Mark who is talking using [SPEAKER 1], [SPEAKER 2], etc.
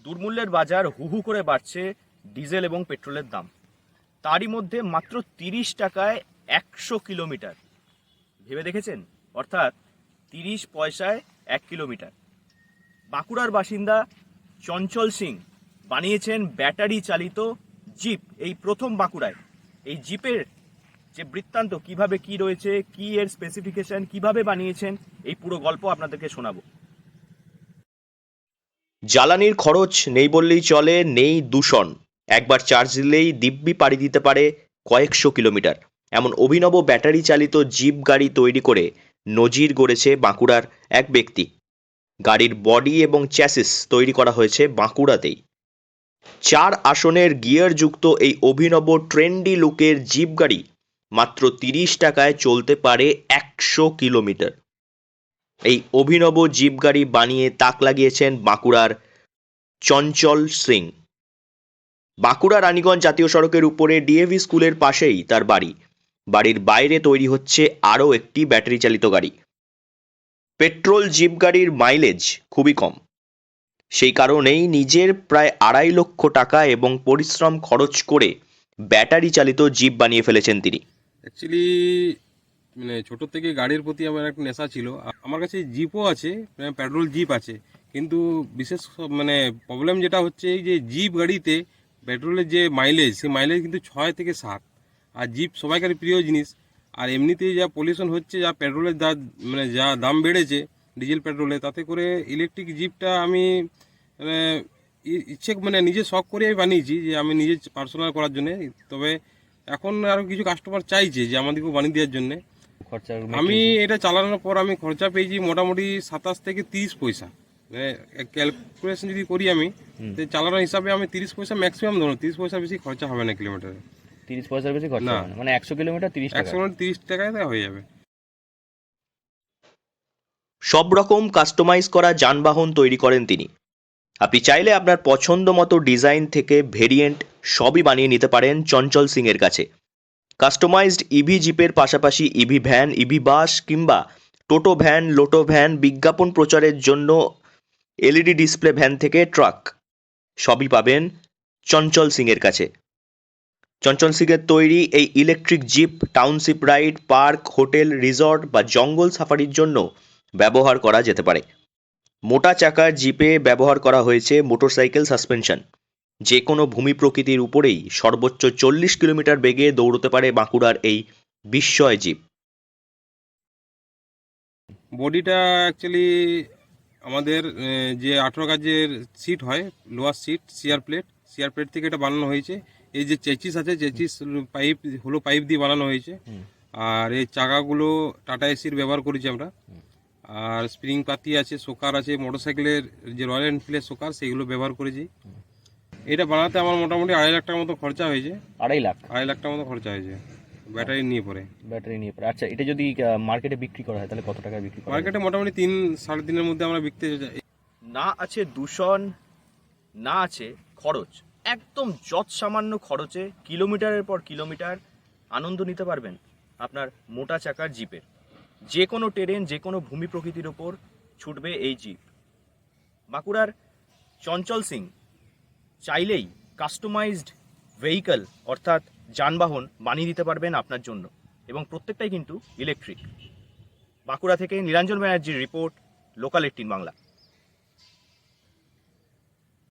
[SPEAKER 1] দুর্মূল্যের বাজার হু হু করে বাড়ছে ডিজেল এবং পেট্রোলের দাম। তারই মধ্যে মাত্র 30 টাকায় 100 কিলোমিটার। ভেবে দেখেছেন? অর্থাৎ 30 পয়সায় 1 কিলোমিটার। বাঁকুড়ার বাসিন্দা চঞ্চল সিং বানিয়েছেন ব্যাটারি চালিত জিপ, এই প্রথম বাঁকুড়ায়। এই জিপের যে বৃত্তান্ত, কিভাবে কি রয়েছে, কি এর স্পেসিফিকেশন, কিভাবে বানিয়েছেন, এই পুরো গল্প আপনাদেরকে শোনাবো।
[SPEAKER 2] জ্বালানির খরচ নেই বললেই চলে, নেই দূষণ। একবার চার্জ দিলেই দিব্যি পাড়ি দিতে পারে কয়েকশো কিলোমিটার। এমন অভিনব ব্যাটারি চালিত জিপ গাড়ি তৈরি করে নজির গড়েছে বাঁকুড়ার এক ব্যক্তি। গাড়ির বডি এবং চ্যাসিস তৈরি করা হয়েছে বাঁকুড়াতেই। 4 আসনের গিয়ারযুক্ত এই অভিনব ট্রেন্ডি লুকের জিপ গাড়ি মাত্র 30 টাকায় চলতে পারে 100 কিলোমিটার। এই অভিনব জিপ গাড়ি বানিয়ে তাক লাগিয়েছেন বাঁকুড়ার চঞ্চল সিং। বাঁকুড়া রানীগঞ্জ জাতীয় সড়কের উপরে ডিএভি স্কুলের পাশেই তার বাড়ি। বাড়ির বাইরে তৈরি হচ্ছে আরও একটি ব্যাটারি চালিত গাড়ি। পেট্রোল জিপ গাড়ির মাইলেজ খুবই কম, সেই কারণেই নিজের প্রায় 2.5 লক্ষ টাকা এবং পরিশ্রম খরচ করে ব্যাটারি চালিত জিপ বানিয়ে ফেলেছেন তিনি।
[SPEAKER 3] অ্যাকচুয়ালি ছোট থেকে গাড়ির প্রতি আমার একটা নেশা ছিল। আমার কাছে জিপও আছে, পেট্রোল জিপ আছে, কিন্তু বিশেষ প্রবলেম যেটা হচ্ছে এই যে জিপ গাড়িতে পেট্রোলের যে মাইলেজ, সেই মাইলেজ কিন্তু 6 থেকে 7। আর জিপ সবাইকার প্রিয় জিনিস। আর এমনিতেই যা পলিউশন হচ্ছে, যা পেট্রোলের যা দাম বেড়েছে ডিজেল পেট্রোলে, তাতে করে ইলেকট্রিক জিপটা আমি ইচ্ছে নিজে শখ করে আমি বানিয়েছি, যে আমি নিজে পার্সোনাল করার জন্য। তবে এখন আরও কিছু কাস্টমার চাইছে যে আমাদেরকেও বানিয়ে দেওয়ার জন্য। আমি এটা চালানোর পর আমি খরচা পেয়েছি মোটামুটি 27 থেকে 30 পয়সা। ক্যালকুলেশন যদি করি আমি, চালানোর হিসাবে আমি 30 পয়সা ম্যাক্সিমাম ধরুন, 30 পয়সা বেশি খরচা হবে না কিলোমিটারে।
[SPEAKER 1] 30 পয়সার বেশি খরচা হবে না, মানে 100 কিলোমিটার 30 টাকা।
[SPEAKER 3] 100 কিলোমিটার 30 টাকায় হয়ে যাবে।
[SPEAKER 2] সব রকম কাস্টমাইজ করা যানবাহন তৈরি করেন তিনি। আপনি চাইলে আপনার পছন্দ মতো ডিজাইন থেকে ভেরিয়েন্ট সবই বানিয়ে নিতে পারেন চঞ্চল সিং এর কাছে। কাস্টমাইজড ইভি জিপের পাশাপাশি ইভি ভ্যান, ইভি বাস কিংবা টোটো ভ্যান, লোটো ভ্যান, বিজ্ঞাপন প্রচারের জন্য এলইডি ডিসপ্লে ভ্যান থেকে ট্রাক, সবই পাবেন চঞ্চল সিং এর কাছে। চঞ্চল সিং এর তৈরি এই electric jeep township ride, park, hotel, resort বা জঙ্গল সাফারির জন্য ব্যবহার করা যেতে পারে। মোটা চাকার জিপে ব্যবহার করা হয়েছে মোটরসাইকেল সাসপেনশন। যে কোনো ভূমি প্রকৃতির উপরেই সর্বোচ্চ 40 কিলোমিটার বেগে দৌড়তে পারে বাঁকুড়ার এই বিস্ময় জিপ।
[SPEAKER 3] বডিটা অ্যাকচুয়ালি আমাদের যে 18 কাজের সিট হয়, লোয়ার সিট, সিআর প্লেট থেকে এটা বানানো হয়েছে। এই যে চেচিস আছে, চেচিস পাইপ দিয়ে বানানো হয়েছে। আর এই চাকাগুলো টাটা এসির ব্যবহার করেছি আমরা। আর স্প্রিং পাতি আছে, শোকার আছে, মোটরসাইকেলের যে রয়্যাল এনফিল্ডের শোকার, সেগুলো ব্যবহার করেছি। এটা বানাতে আমার মোটামুটি 2.5 লাখ টাকার মতো খরচা হয়েছে।
[SPEAKER 1] 2.5
[SPEAKER 3] লাখ টাকার মতো খরচা হয়েছে ব্যাটারি নিয়ে পরে।
[SPEAKER 1] আচ্ছা, এটা যদি মার্কেটে বিক্রি করা হয় তাহলে কত টাকায় বিক্রি করা হয়?
[SPEAKER 3] মার্কেটে মোটামুটি 3-3.5 মধ্যে আমরা বিকতে চাই।
[SPEAKER 1] না আছে দূষণ, না আছে খরচ, একদম যৎসামান্য খরচে কিলোমিটারের পর কিলোমিটার আনন্দ নিতে পারবেন আপনার মোটা চাকার জিপের। যে কোনো টেরেন, যে কোনো ভূমি প্রকৃতির ওপর ছুটবে এই জিপ। বাঁকুড়ার চঞ্চল সিং চাইলেই কাস্টমাইজড ভেহিকল অর্থাৎ যানবাহন বানিয়ে দিতে পারবেন আপনার জন্য, এবং প্রত্যেকটাই কিন্তু ইলেকট্রিক। বাঁকুড়া থেকে নিরঞ্জন ব্যানার্জির রিপোর্ট, লোকাল 18 বাংলা।